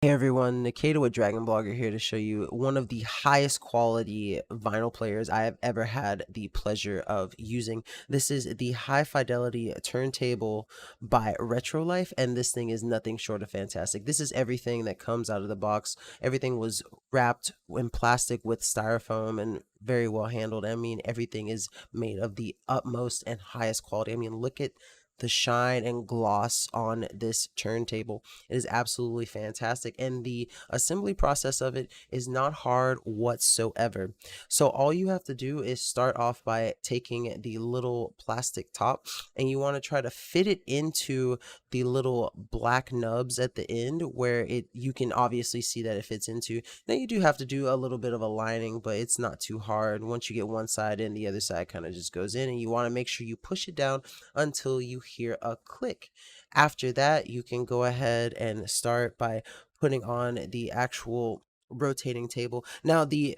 Hey everyone, Nikita with Dragon Blogger here to show you one of the highest quality vinyl players I have ever had the pleasure of using. This is the high fidelity turntable by Retrolife, and this thing is nothing short of fantastic. This is everything that comes out of the box. Everything was wrapped in plastic with styrofoam and very well handled. I mean, everything is made of the utmost and highest quality. I mean, look at the shine and gloss on this turntable. It is absolutely fantastic, and the assembly process of it is not hard whatsoever. So all you have to do is start off by taking the little plastic top, and you want to try to fit it into the little black nubs at the end where you can obviously see that it fits into. Then you do have to do a little bit of a lining, but it's not too hard. Once you get one side in, the other side kind of just goes in, and you want to make sure you push it down until you hear a click. After that, you can go ahead and start by putting on the actual rotating table. Now, the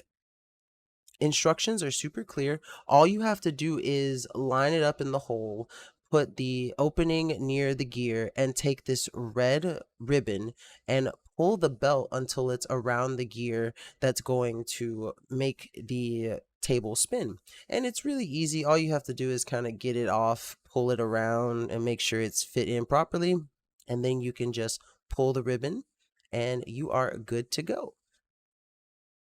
instructions are super clear. All you have to do is line it up in the hole, put the opening near the gear, and take this red ribbon and pull the belt until it's around the gear that's going to make the table spin. And it's really easy. All you have to do is kind of get it off, pull it around, and make sure it's fit in properly. And then you can just pull the ribbon and you are good to go.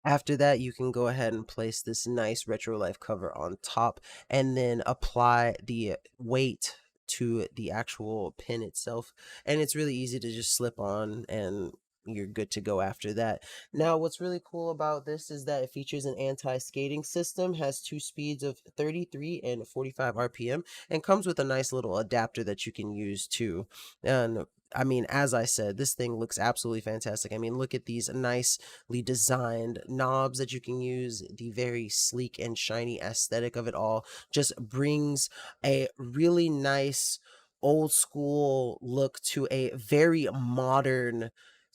After that, you can go ahead and place this nice Retrolife cover on top and then apply the weight to the actual pin itself. And it's really easy to just slip on and you're good to go after that. Now, what's really cool about this is that it features an anti-skating system, has two speeds of 33 and 45 RPM, and comes with a nice little adapter that you can use too. And I mean, as I said, this thing looks absolutely fantastic. I mean, look at these nicely designed knobs that you can use. The very sleek and shiny aesthetic of it all just brings a really nice old school look to a very modern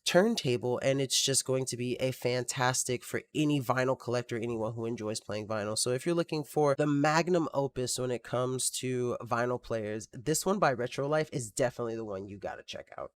turntable, and it's just going to be a fantastic for any vinyl collector, anyone who enjoys playing vinyl. So if you're looking for the magnum opus when it comes to vinyl players, this one by Retrolife is definitely the one you got to check out.